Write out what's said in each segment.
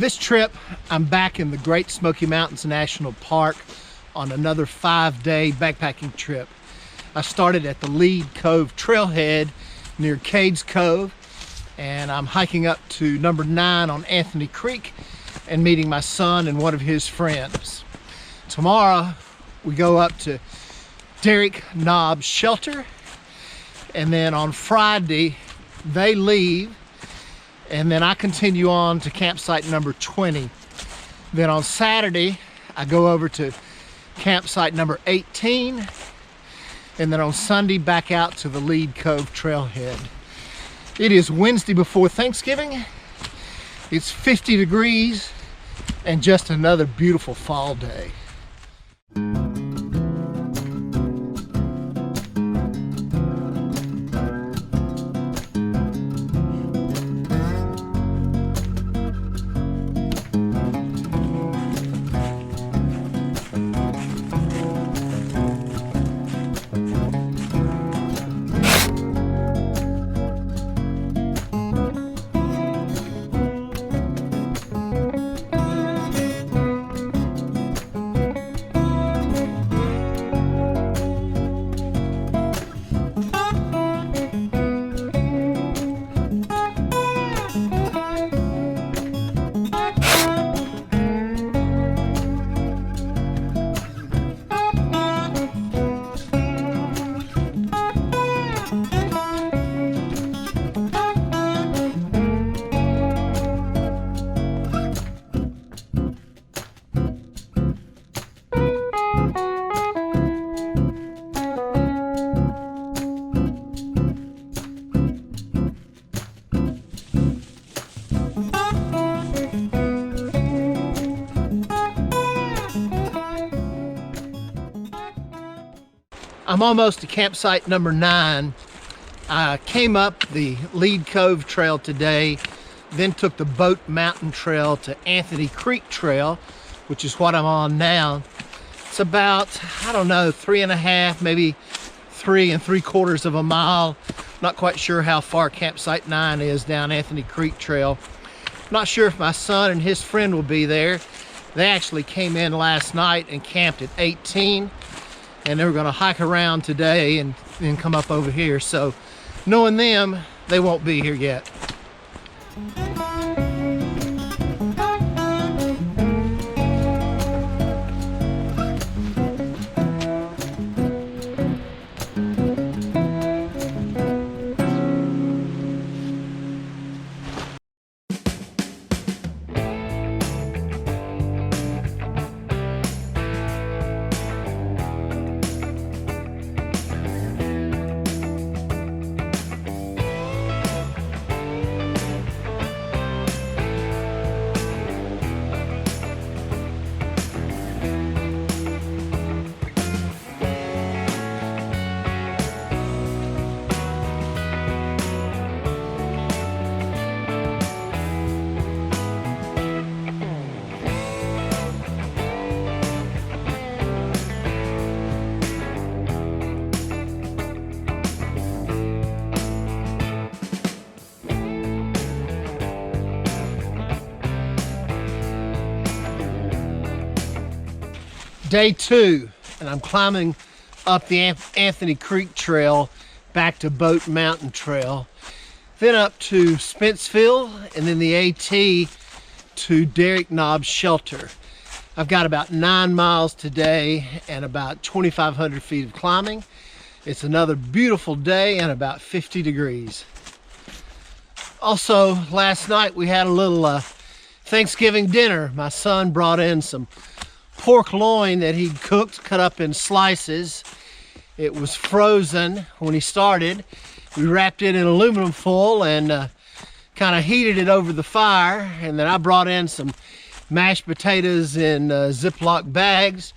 This trip, I'm back in the Great Smoky Mountains National Park on another 5-day backpacking trip. I started at the Lead Cove Trail Head near Meigs Cove, and I'm hiking up to number 9 on Anthony Creek and meeting my son and one of his friends. Tomorrow we go up to Derrick Knob Shelter, and then on Friday they leave, and then I continue on to campsite number 20. Then on Saturday I go over to campsite number 18, and then on Sunday back out to the Lead Cove Trail Head. It is Wednesday before Thanksgiving. It's 50 degrees and just another beautiful fall day. I'm almost to campsite number 9. I came up the Lead Cove Trail today, then took the Bote Mountain Trail to Anthony Creek Trail, which is what I'm on now. It's about, I don't know, 3.5, maybe 3 3/4 of a mile. Not quite sure how far campsite 9 is down Anthony Creek Trail. Not sure if my son and his friend will be there. They actually came in last night and camped at 18. And they were going to hike around today and then come up over here. So knowing them, they won't be here yet. Day 2, and I'm climbing up the Anthony Creek Trail back to Bote Mountain Trail, then up to Spence Field, and then the AT to Derrick Knob Shelter. I've got about 9 miles today and about 2,500 feet of climbing. It's another beautiful day and about 50 degrees. Also, last night we had a little Thanksgiving dinner. My son brought in some pork loin that he'd cooked, cut up in slices. It was frozen when he started. We wrapped it in aluminum foil and kind of heated it over the fire, and then I brought in some mashed potatoes in Ziploc bags.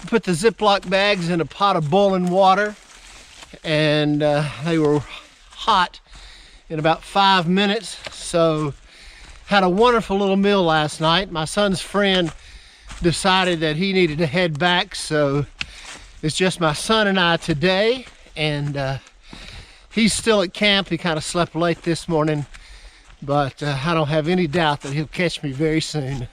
Put the Ziploc bags in a pot of boiling water, and they were hot in about 5 minutes. So had a wonderful little meal last night. My son's friend decided that he needed to head back, so it's just my son and I today, and he's still at camp. He kind of slept late this morning but I don't have any doubt that he'll catch me very soon.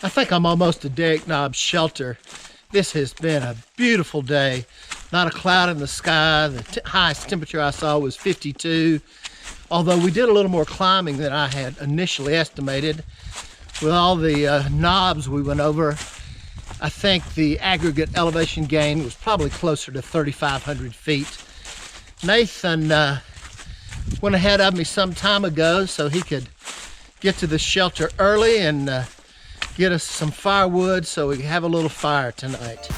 I think I'm almost to Derrick Knob Shelter. This has been a beautiful day. Not a cloud in the sky. The highest temperature I saw was 52. Although we did a little more climbing than I had initially estimated. With all the knobs we went over, I think the aggregate elevation gain was probably closer to 3,500 feet. Nathan went ahead of me some time ago so he could get to the shelter early and get us some firewood so we can have a little fire tonight.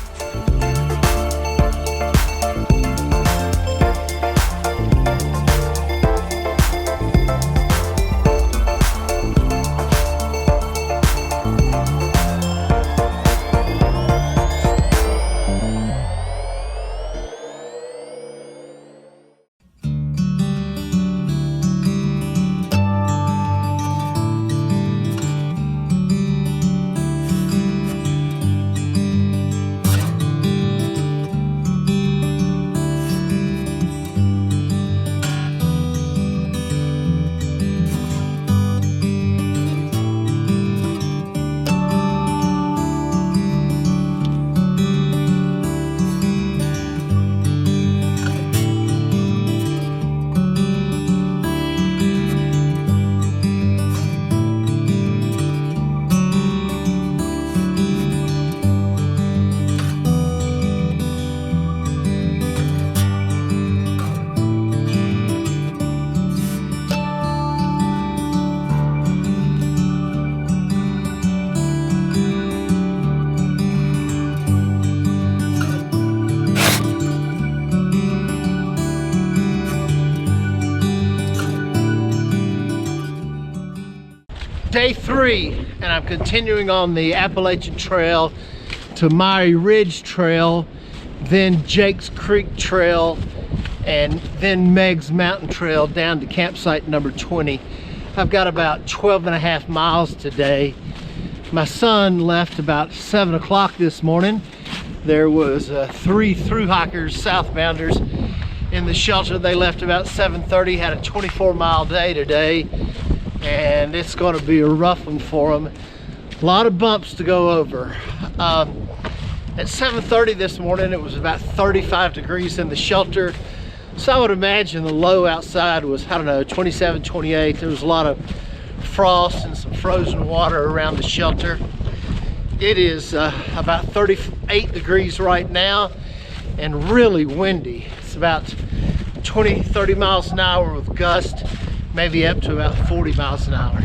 Day 3, and I'm continuing on the Appalachian Trail to Miry Ridge Trail, then Jake's Creek Trail, and then Meigs Mountain Trail down to campsite number 20. I've got about 12.5 miles today. My son left about 7 o'clock this morning. There was 3 through hikers, southbounders in the shelter. They left about 7:30, had a 24-mile day today, and it's going to be a rough one for them. A lot of bumps to go over. At 7:30 this morning, it was about 35 degrees in the shelter. So I would imagine the low outside was, I don't know, 27, 28. There was a lot of frost and some frozen water around the shelter. It is about 38 degrees right now and really windy. It's about 20, 30 miles an hour with gust, maybe up to about 40 miles an hour.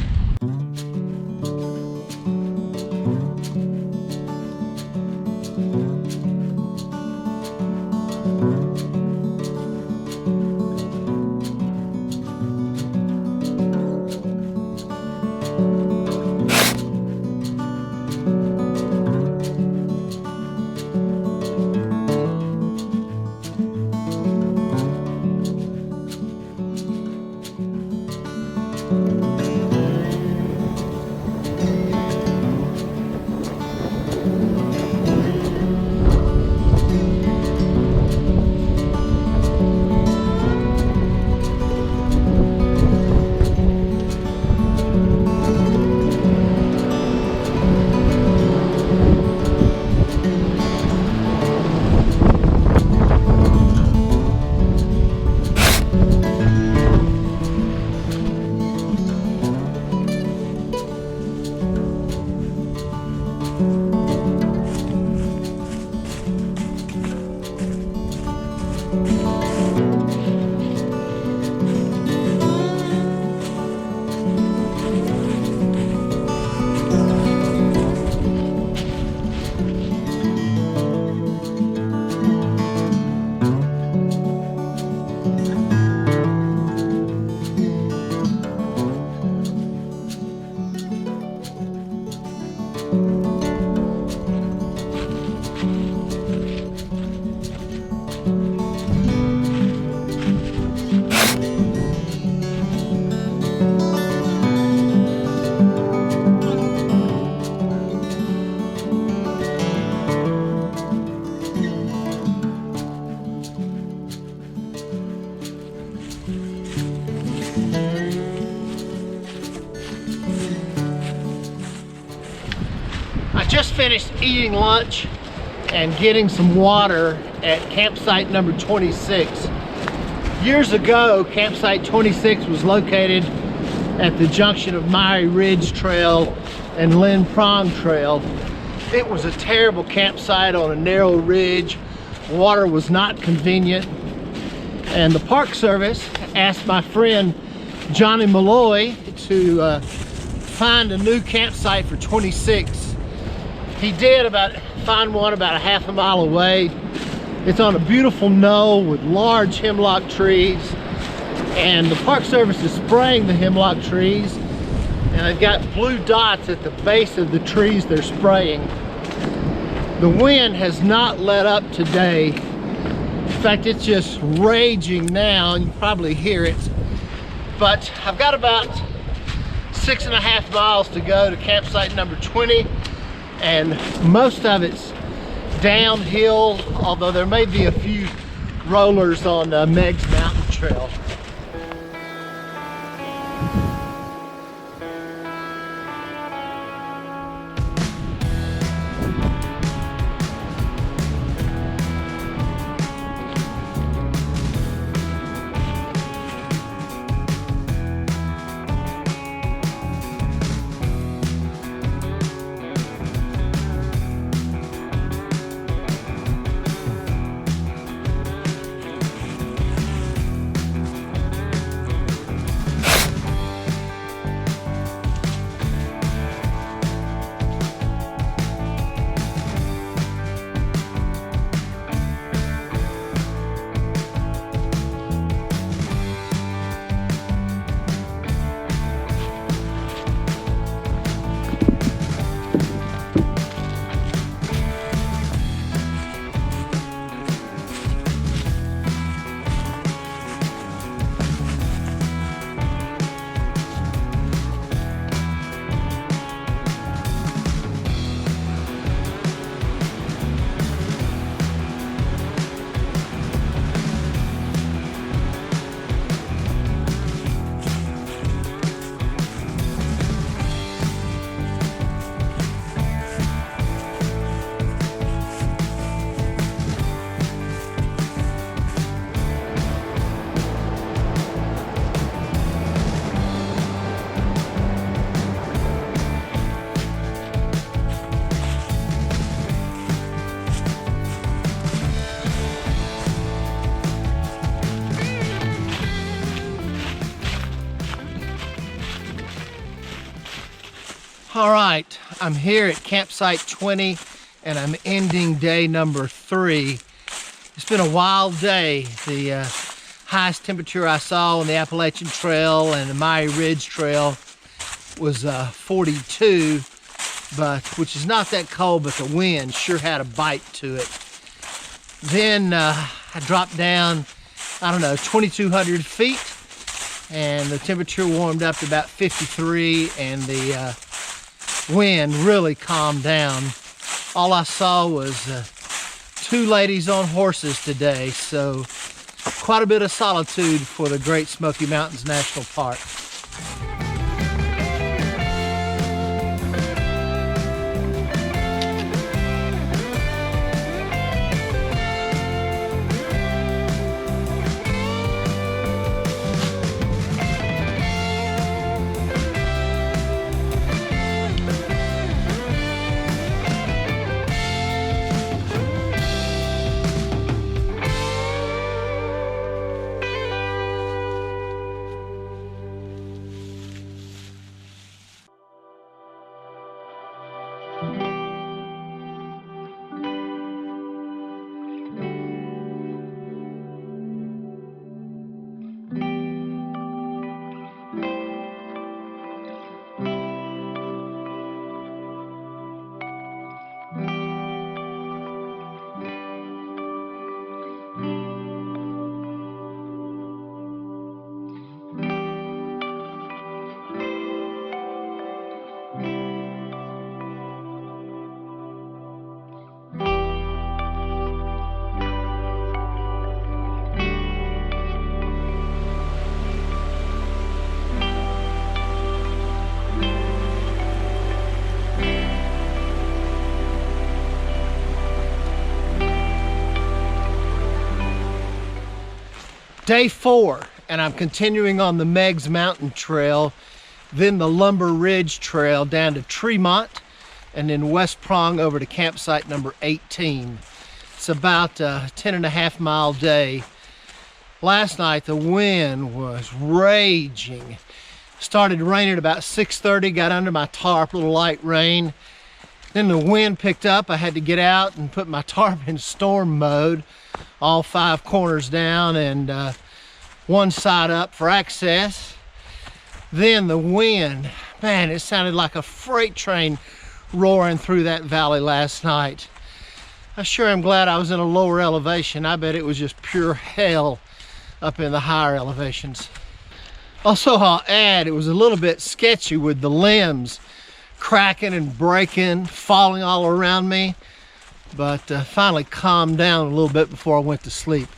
I just finished eating lunch and getting some water at campsite number 26. Years ago, campsite 26 was located at the junction of Miry Ridge Trail and Lead Cove Trail. It was a terrible campsite on a narrow ridge. Water was not convenient. And the Park Service asked my friend Johnny Malloy to find a new campsite for 26. He did find one about a half a mile away. It's on a beautiful knoll with large hemlock trees, and the Park Service is spraying the hemlock trees, and they've got blue dots at the base of the trees they're spraying. The wind has not let up today. In fact, it's just raging now, and you probably hear it. But I've got about 6.5 miles to go to campsite number 20, and most of it's downhill, although there may be a few rollers on Meigs Mountain Trail. All right, I'm here at campsite 20 and I'm ending day number 3. It's been a wild day. The highest temperature I saw on the Appalachian Trail and the Miry Ridge Trail was 42, which is not that cold, but the wind sure had a bite to it. Then I dropped down, I don't know, 2,200 feet, and the temperature warmed up to about 53, and the wind really calmed down. All I saw was 2 ladies on horses today, so quite a bit of solitude for the Great Smoky Mountains National Park. Day 4, and I'm continuing on the Meigs Mountain Trail, then the Lumber Ridge Trail down to Tremont, and then West Prong over to campsite number 18. It's about a 10.5 mile day. Last night the wind was raging. Started raining about 6:30, got under my tarp, a little light rain. Then the wind picked up. I had to get out and put my tarp in storm mode, all 5 corners down and one side up for access. Then the wind, man, it sounded like a freight train roaring through that valley last night. I sure am glad I was in a lower elevation. I bet it was just pure hell up in the higher elevations. Also, I'll add, it was a little bit sketchy with the limbs cracking and breaking, falling all around me, but finally calmed down a little bit before I went to sleep.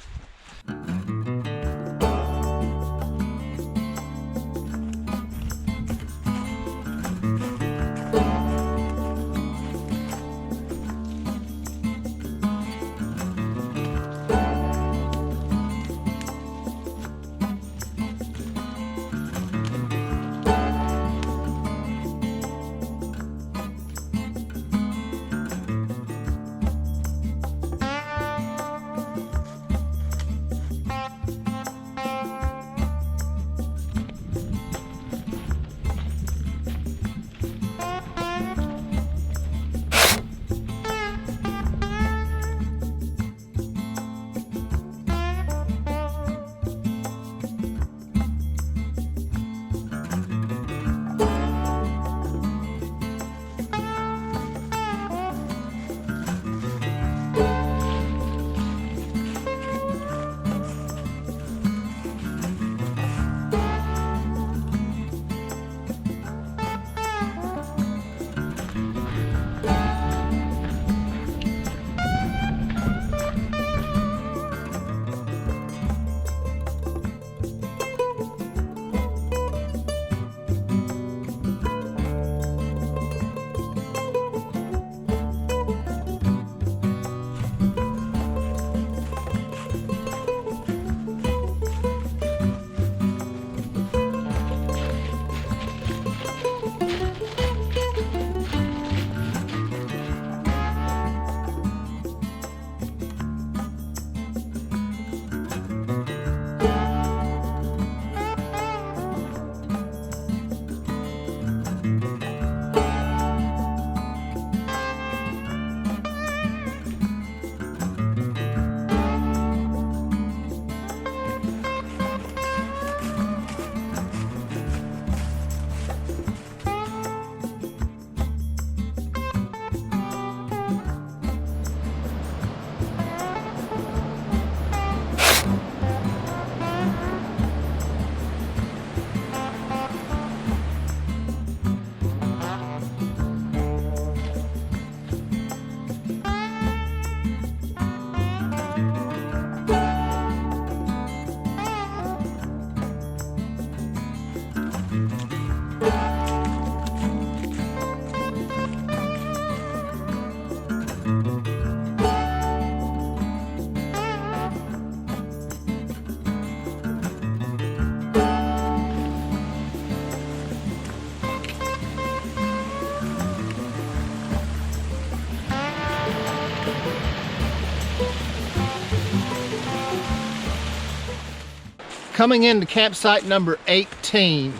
Coming into campsite number 18.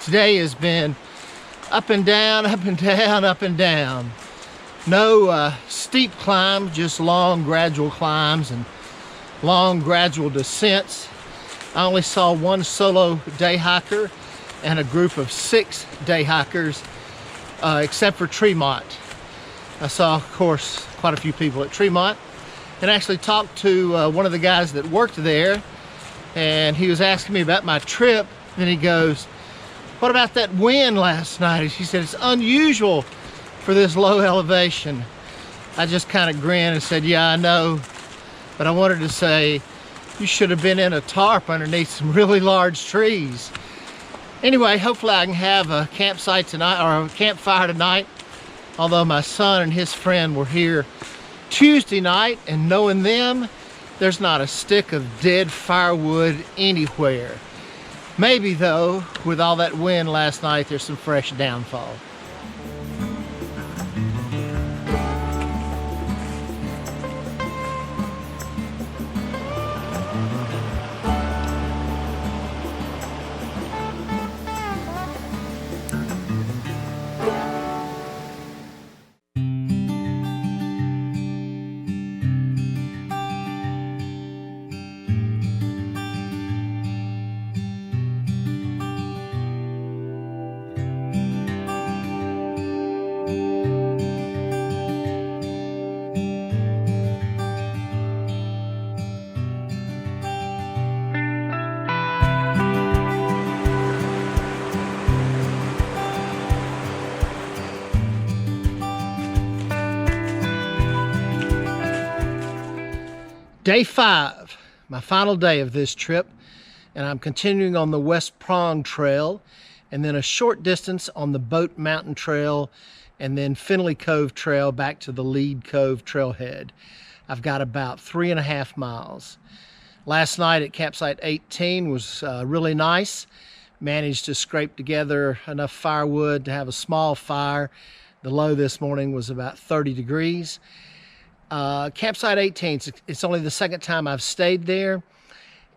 Today has been up and down, up and down, up and down. No steep climb, just long gradual climbs and long gradual descents. I only saw one solo day hiker and a group of 6 day hikers, except for Tremont. I saw, of course, quite a few people at Tremont, and actually talked to one of the guys that worked there, and he was asking me about my trip. Then he goes, "What about that wind last night?" He said, "It's unusual for this low elevation." I just kind of grinned and said, "Yeah, I know, but I wanted to say you should have been in a tarp underneath some really large trees." Anyway, hopefully I can have a campsite tonight, or a campfire tonight, although my son and his friend were here Tuesday night, and knowing them, there's not a stick of dead firewood anywhere. Maybe though, with all that wind last night, there's some fresh downfall. Day 5, my final day of this trip, and I'm continuing on the West Prong Trail, and then a short distance on the Bote Mountain Trail, and then Finely Cove Trail back to the Lead Cove Trail Head. I've got about 3.5 miles. Last night at campsite 18 was really nice. Managed to scrape together enough firewood to have a small fire. The low this morning was about 30 degrees. Campsite 18, it's only the second time I've stayed there.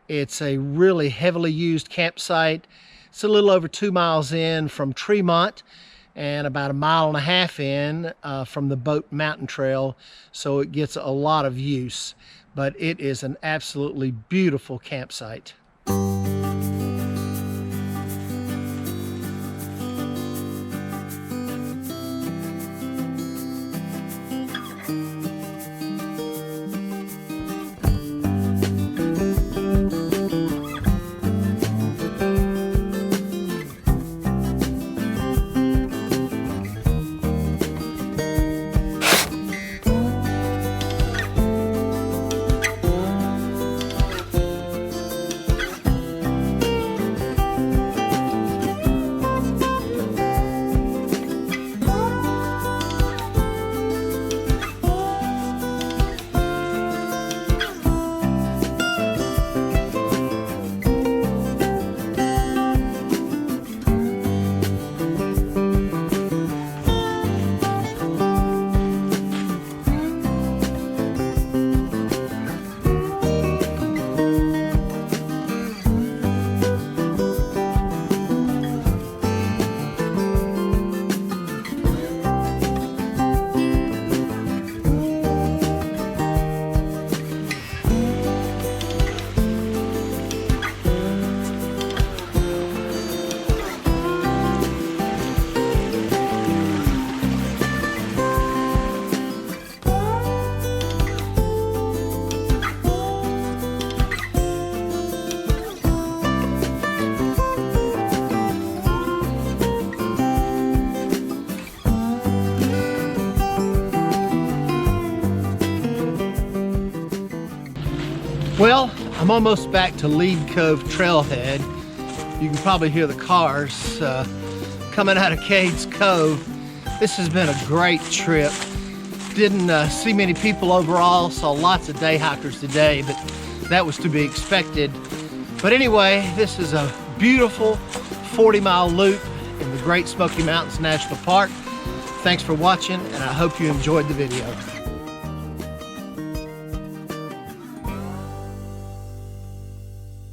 It's a really heavily used campsite. It's a little over 2 miles in from Tremont and about 1.5 miles in from the Bote Mountain Trail, so it gets a lot of use. But it is an absolutely beautiful campsite. Well, I'm almost back to Lead Cove Trail Head. You can probably hear the cars coming out of Meigs Cove. This has been a great trip. Didn't see many people overall, saw lots of day hikers today, but that was to be expected. But anyway, this is a beautiful 40-mile loop in the Great Smoky Mountains National Park. Thanks for watching, and I hope you enjoyed the video.